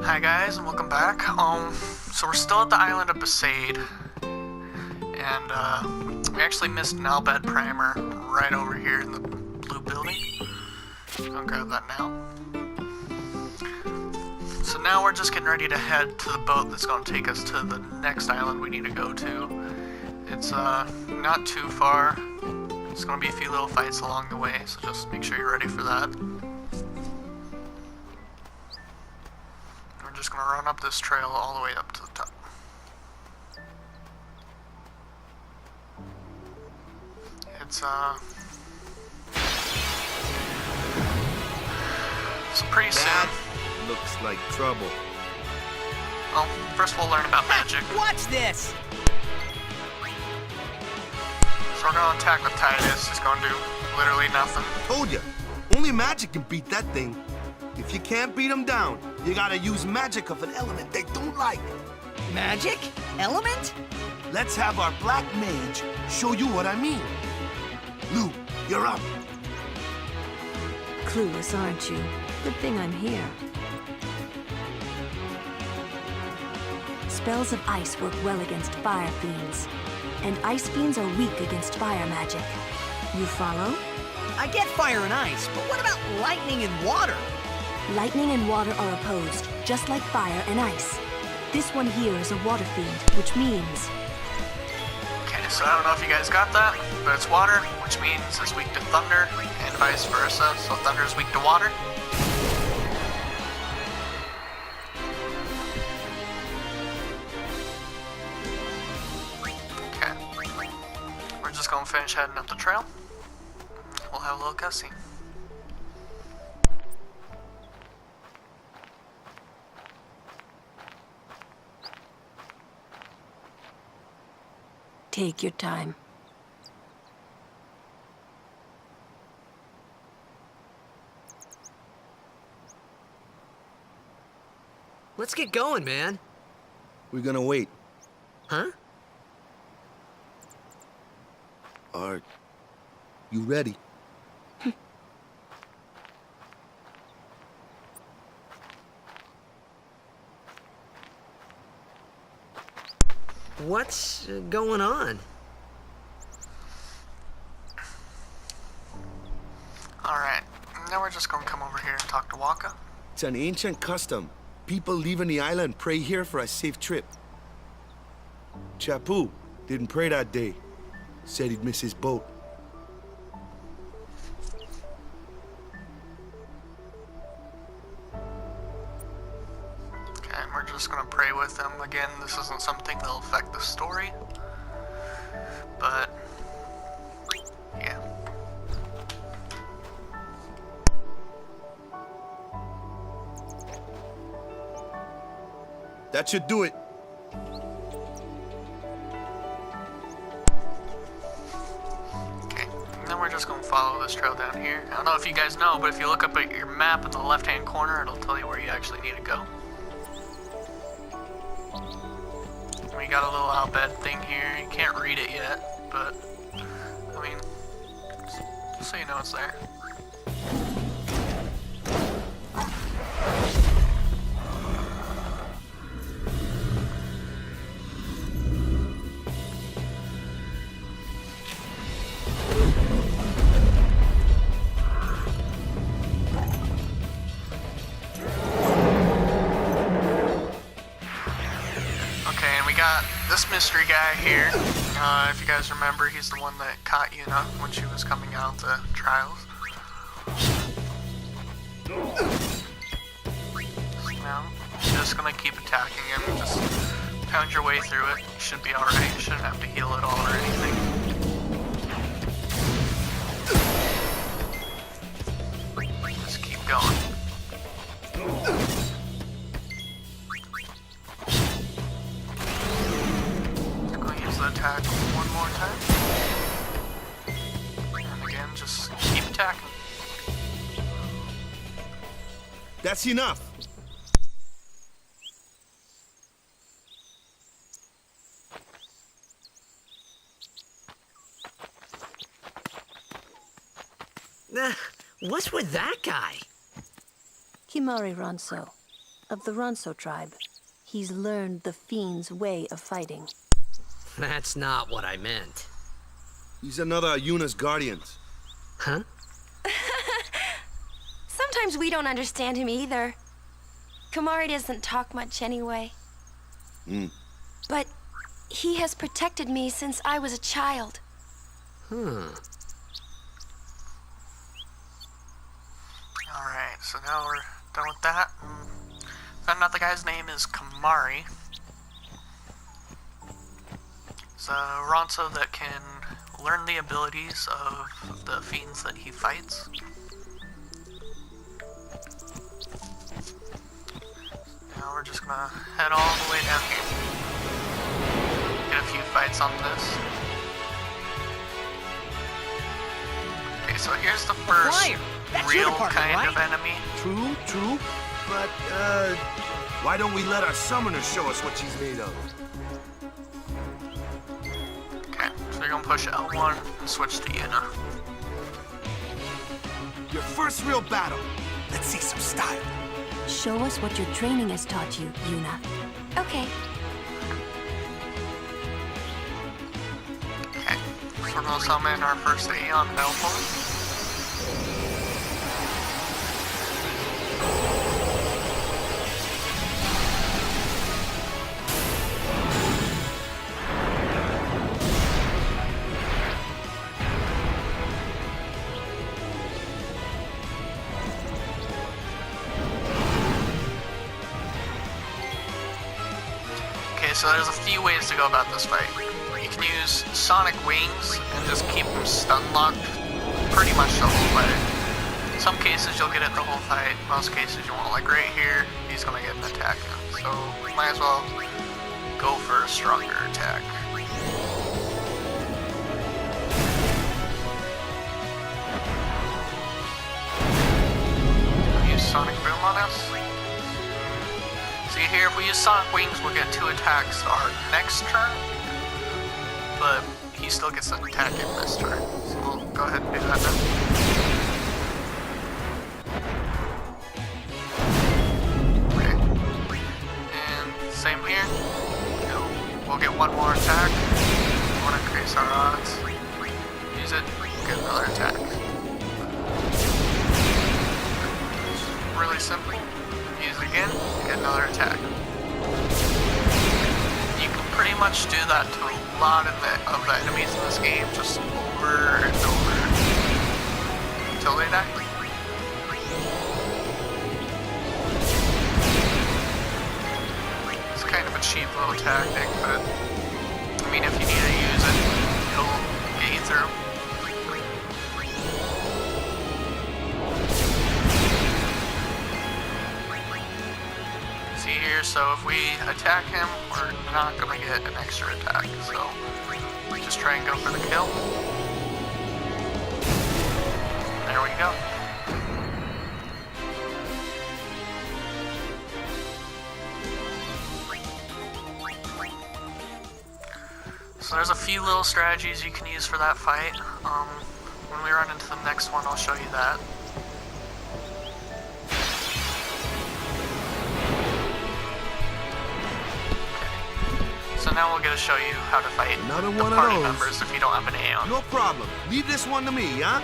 Hi guys, and welcome back. So we're still at the island of Besaid, and we actually missed an Albed primer right over here in the blue building. I'll grab that now. So now we're just getting ready to head to the boat that's going to take us to the next island we need to go to. It's not too far. It's going to be a few little fights along the way, so just make sure you're ready for that. We're just going to run up this trail all the way up to the top. It's pretty soon. That looks like trouble. Well, first we'll learn about magic. Watch this! So we're going to attack with Titus. It's going to do literally nothing. Told ya, only magic can beat that thing. If you can't beat them down, you gotta use magic of an element they don't like. Magic? Element? Let's have our black mage show you what I mean. Lou, you're up. Clueless, aren't you? Good thing I'm here. Spells of ice work well against fire fiends, and ice fiends are weak against fire magic. You follow? I get fire and ice, but what about lightning and water? Lightning and water are opposed, just like fire and ice. This one here is a water fiend, which means... Okay, so I don't know if you guys got that, but it's water, which means it's weak to thunder, and vice versa, so thunder is weak to water. Okay. We're just gonna finish heading up the trail. We'll have a little cutscene. Take your time. Let's get going, man. We're gonna wait. Huh? Are you ready? What's going on? Alright, now we're just gonna come over here and talk to Waka. It's an ancient custom. People leaving the island pray here for a safe trip. Chapu didn't pray that day. Said he'd miss his boat. Okay, and we're just gonna pray with them. Again, this isn't something that'll affect the story, but yeah. That should do it. Okay, and then we're just gonna follow this trail down here. I don't know if you guys know, but if you look up at your map at the left-hand corner, it'll tell you where you actually need to go. We got a little Albed thing here. You can't read it yet, but I mean, just so you know it's there. This mystery guy here, if you guys remember, he's the one that caught Yuna when she was coming out of the trials. So now, you're just gonna keep attacking him, just pound your way through it. You should be alright, you shouldn't have to heal at all or anything. Just keep going. Attack one more time. And again, just keep attacking. That's enough. What's with that guy? Kimari Ronso. of the Ronso tribe. He's learned the Fiend's way of fighting. That's not what I meant. He's another Yuna's guardians. Huh? Sometimes we don't understand him either. Kamari doesn't talk much anyway. But he has protected me since I was a child. Hmm. Alright, so now we're done with that. Found out the guy's name is Kamari. He's a Ronso that can learn the abilities of the fiends that he fights. Now we're just gonna head all the way down here. Get a few fights on this. Okay, so here's the first real kind of enemy. True. But, why don't we let our summoner show us what she's made of? Okay, so you're gonna push L1 and switch to Yuna. Your first real battle. Let's see some style. Show us what your training has taught you, Yuna. Okay. Okay, so we're gonna summon our first Aeon L1. So there's a few ways to go about this fight. You can use Sonic Wings and just keep them stun locked pretty much the whole fight. In some cases you'll get it the whole fight, most cases you won't. Like right here, he's gonna get an attack in. So might as well go for a stronger attack. Use Sonic Boom on us. See here, if we use Sonic Wings, we'll get 2 attacks our next turn, but he still gets an attack in this turn. So we'll go ahead and do that now. Okay. And same here. We'll get 1 more attack. We want to increase our odds. Use it, get another attack. It's really simple. Use it again, get another attack. You can pretty much do that to a lot of the enemies in this game, just over and over until they die. It's kind of a cheap little tactic, but I mean, if you need to use it, it'll get you through. Here, so if we attack him, we're not going to get an extra attack, so we just try and go for the kill. There we go. So there's a few little strategies you can use for that fight. When we run into the next one, I'll show you that. So now we'll get to show you how to fight Another the one party of those. members if you don't have an Aeon. No problem. Leave this one to me, huh?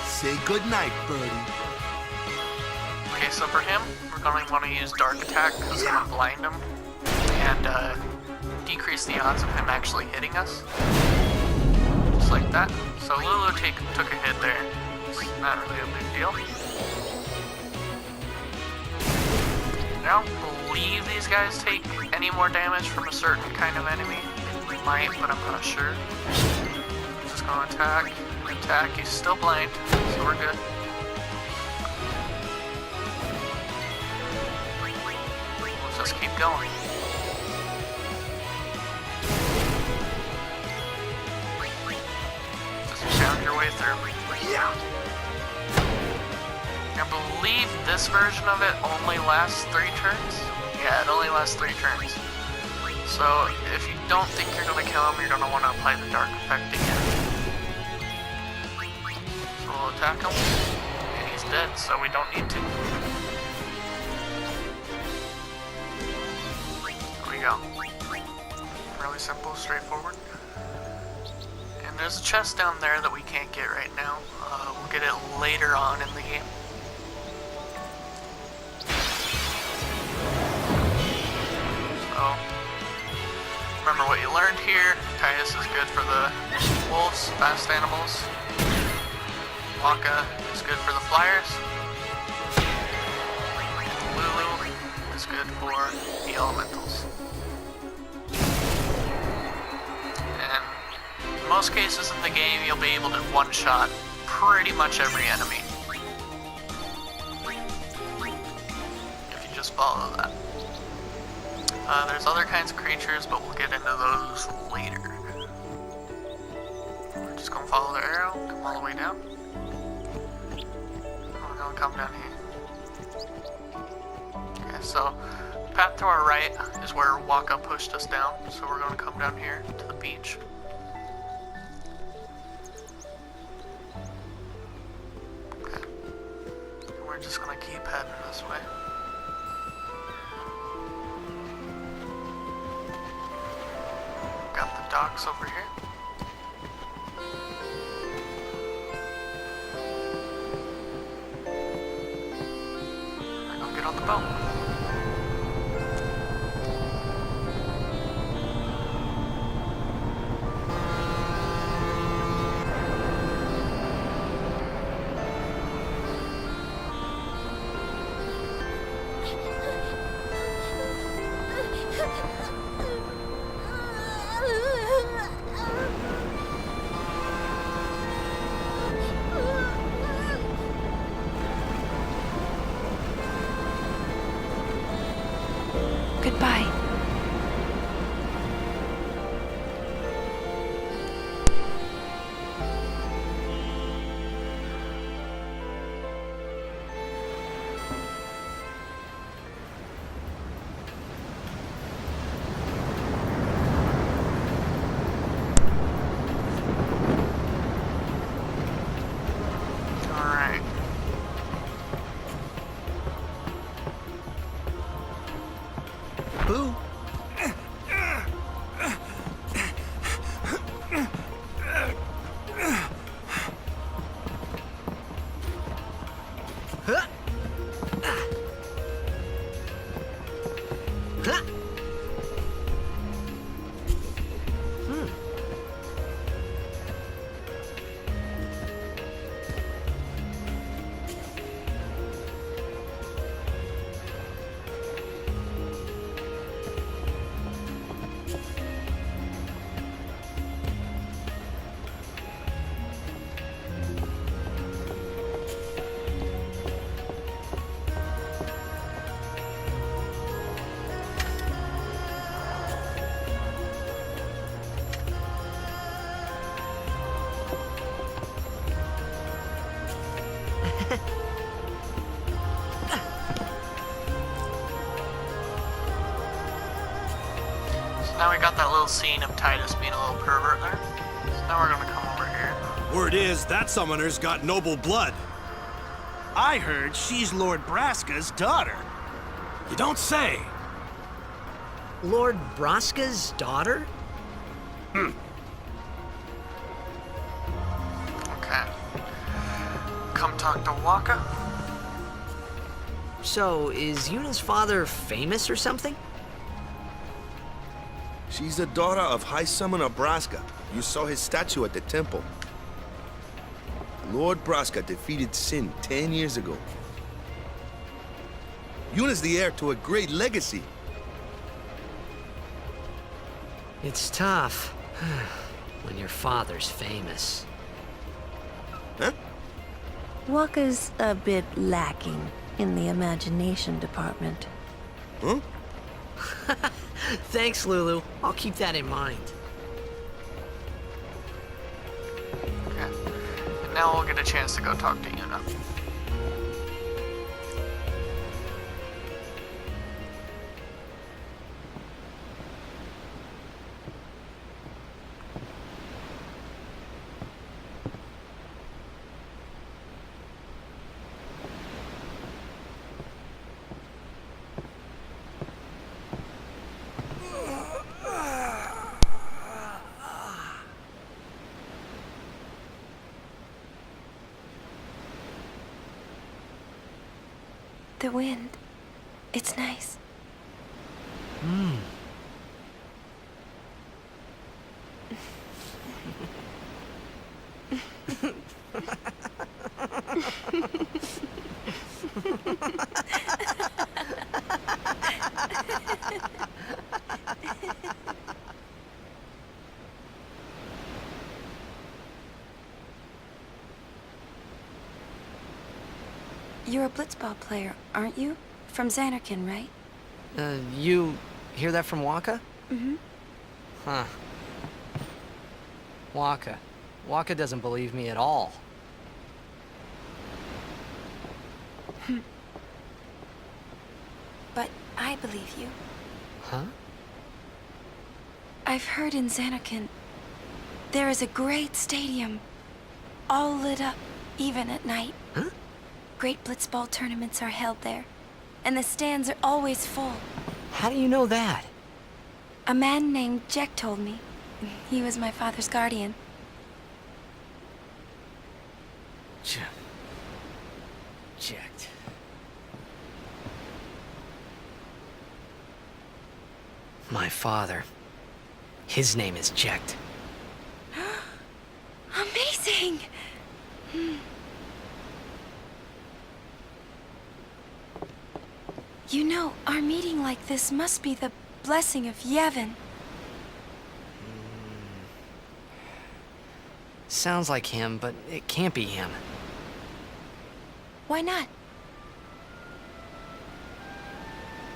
Say goodnight, birdie. Okay, so for him, we're going to want to use Dark Attack because it's going to blind him and decrease the odds of him actually hitting us. Just like that. So Lulu took a hit there. It's not really a big deal. I don't believe these guys take any more damage from a certain kind of enemy. They might, but I'm not sure. Just gonna attack. He's still blind, so we're good. Let's just keep going. Just pound your way through. Yeah. I believe this version of it only lasts 3 turns. Yeah, it only lasts 3 turns. So if you don't think you're going to kill him, you're going to want to apply the dark effect again. So we'll attack him, and he's dead, so we don't need to. go. Really simple, straightforward. And there's a chest down there that we can't get right now. We'll get it later on in the game. So, remember what you learned here. Titus is good for the wolves, fast animals. Waka is good for the flyers. And Lulu is good for the elementals. And in most cases in the game, you'll be able to one-shot pretty much every enemy. If you just follow that. There's other kinds of creatures, but we'll get into those later. We're just gonna follow the arrow, come all the way down. We're gonna come down here. Okay, so the path to our right is where Waka pushed us down, so we're gonna come down here to the beach. Okay. And we're just gonna keep heading this way. Got the docks over here. We're gonna get on the boat. Goodbye. Alright. Boo. Huh. Huh. So now we got that little scene of Titus being a little pervert there. So now we're gonna come over here. Word is, that summoner's got noble blood. I heard she's Lord Braska's daughter. You don't say. Lord Braska's daughter? Okay. Come talk to Waka. So, is Yuna's father famous or something? She's the daughter of High Summoner Braska. You saw his statue at the temple. Lord Braska defeated Sin 10 years ago. Yuna's the heir to a great legacy. It's tough when your father's famous. Huh? Waka's a bit lacking in the imagination department. Huh? Thanks, Lulu. I'll keep that in mind. Okay. And now we'll get a chance to go talk to Yuna. The wind. It's nice. You're a blitzball player, aren't you? From Xanarkin, right? You hear that from Waka? Mm-hmm. Huh. Waka. Waka doesn't believe me at all. But I believe you. Huh? I've heard in Xanarkin, there is a great stadium, all lit up, even at night. Huh? Great blitzball tournaments are held there, and the stands are always full. How do you know that? A man named Jack told me. He was my father's guardian. Checked. My father. His name is Jecht. Amazing! You know, our meeting like this must be the blessing of Yevon. Sounds like him, but it can't be him. Why not?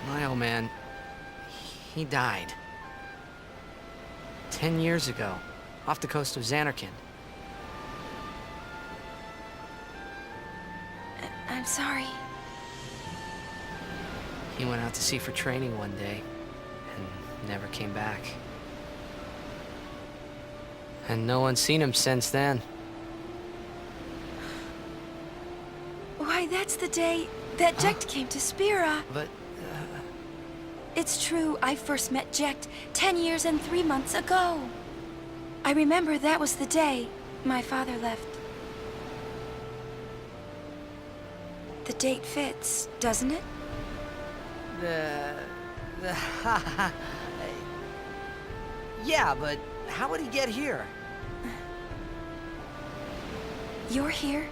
My old man, he died. 10 years ago, off the coast of Xanarkin. I'm sorry. He went out to sea for training one day, and never came back. And no one's seen him since then. Why, that's the day that Jecht came to Spira. But, It's true, I first met Jecht 10 years and 3 months ago. I remember that was the day my father left. The date fits, doesn't it? Yeah, but how would he get here? You're here?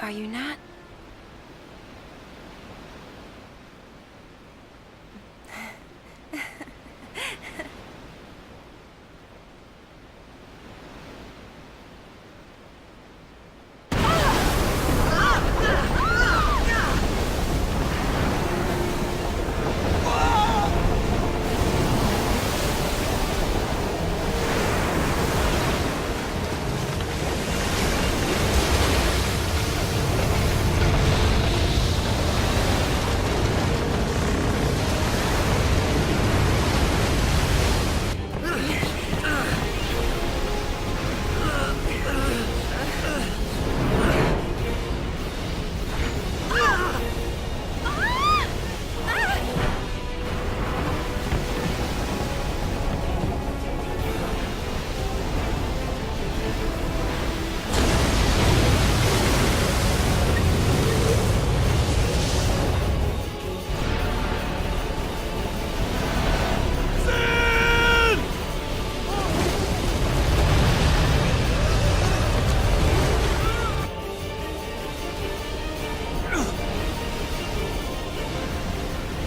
Are you not?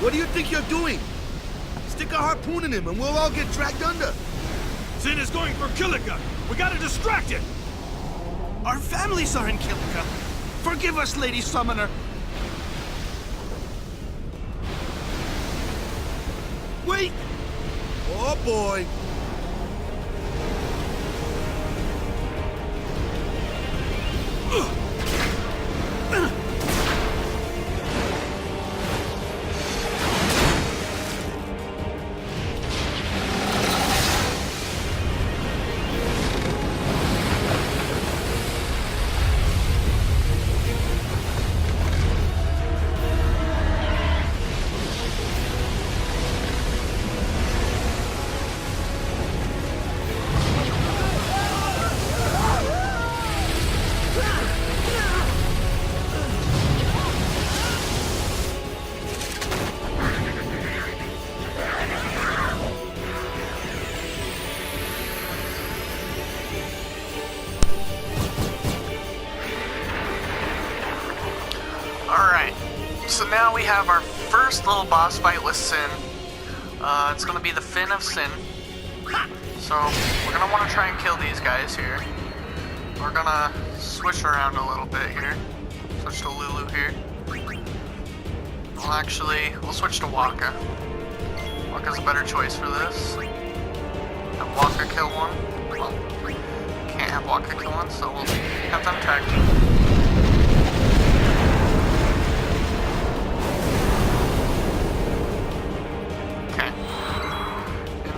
What do you think you're doing? Stick a harpoon in him and we'll all get dragged under. Sin is going for Kilika. We gotta distract it. Our families are in Kilika. Forgive us, Lady Summoner. Wait! Oh boy! have our first little boss fight with Sin. It's gonna be the Fin of Sin. So we're gonna want to try and kill these guys here. We're gonna switch around a little bit here. Switch to Lulu here. We'll switch to Waka. Waka's a better choice for this. Have Waka kill one. Well, can't have Waka kill one, so we'll have them tag team.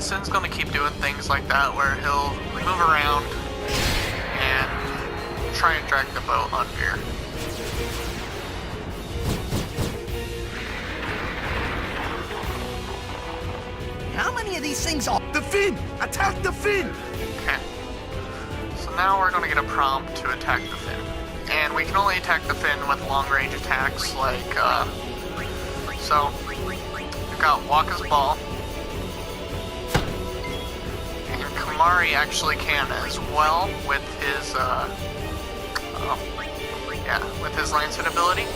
Sin's gonna keep doing things like that where he'll move around and try and drag the boat under. How many of these things are... The fin! Attack the fin! Okay. So now we're gonna get a prompt to attack the fin. And we can only attack the fin with long-range attacks like, so, we've got Waka's Ball. Kamari actually can as well with his, with his Lancet ability.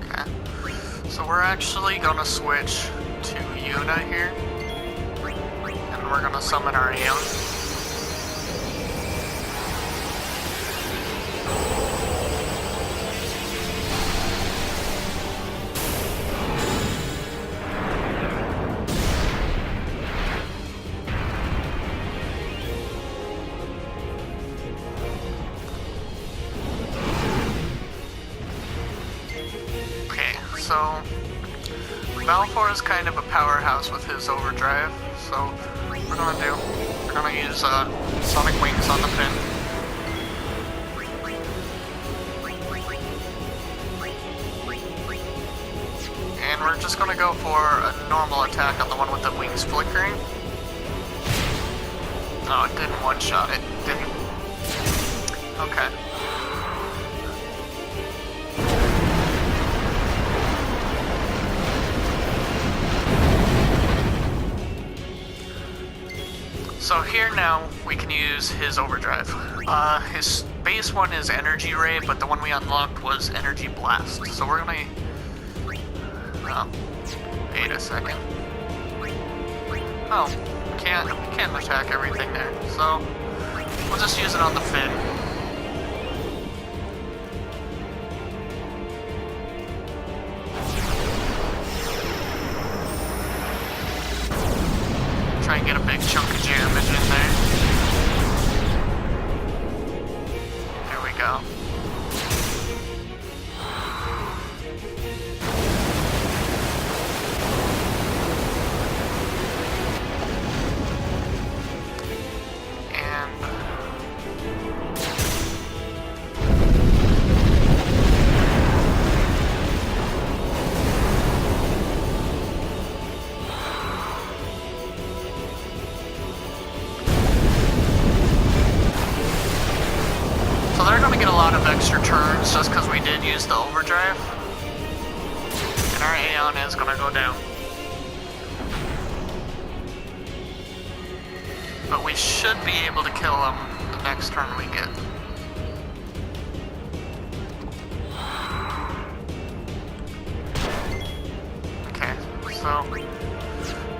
Okay, so we're actually gonna switch to Yuna here. We're gonna summon our Aeon. Okay, so Balfour is kind of a powerhouse with his overdrive, so we're gonna use Sonic Wings on the fin. And we're just gonna go for a normal attack on the one with the wings flickering. Oh, it didn't one-shot it, didn't. Okay. So here now, we can use his overdrive. His base one is Energy Ray, but the one we unlocked was Energy Blast. So we're gonna... wait a second. Oh, can't attack everything there. So, we'll just use it on the fin. Try and get a big chunk of damage in there. There we go. Extra turns just because we did use the overdrive, and our Aeon is gonna go down, but we should be able to kill him the next turn we get. Okay, so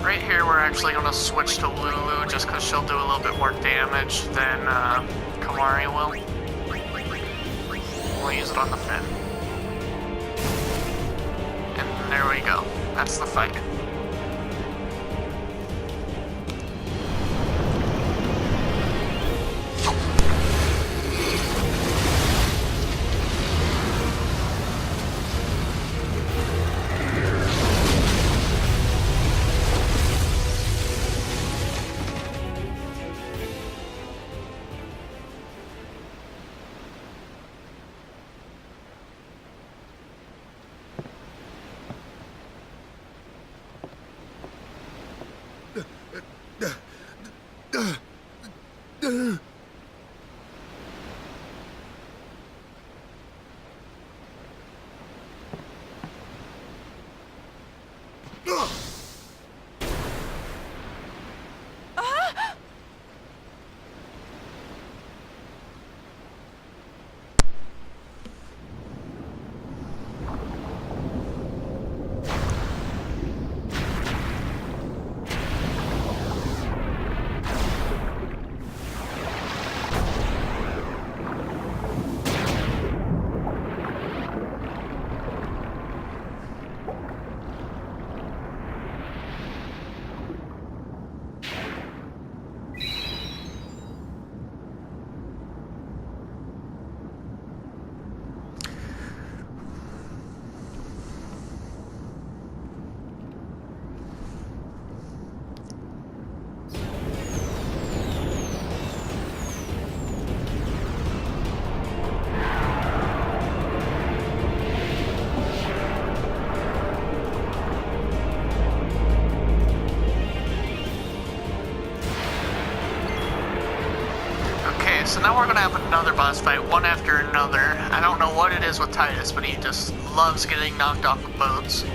right here we're actually gonna switch to Lulu just because she'll do a little bit more damage than Kamari will. We'll use it on the fin. And there we go. That's the fight. Okay, so now we're gonna have another boss fight, one after another. I don't know what it is with Titus, but he just loves getting knocked off of boats.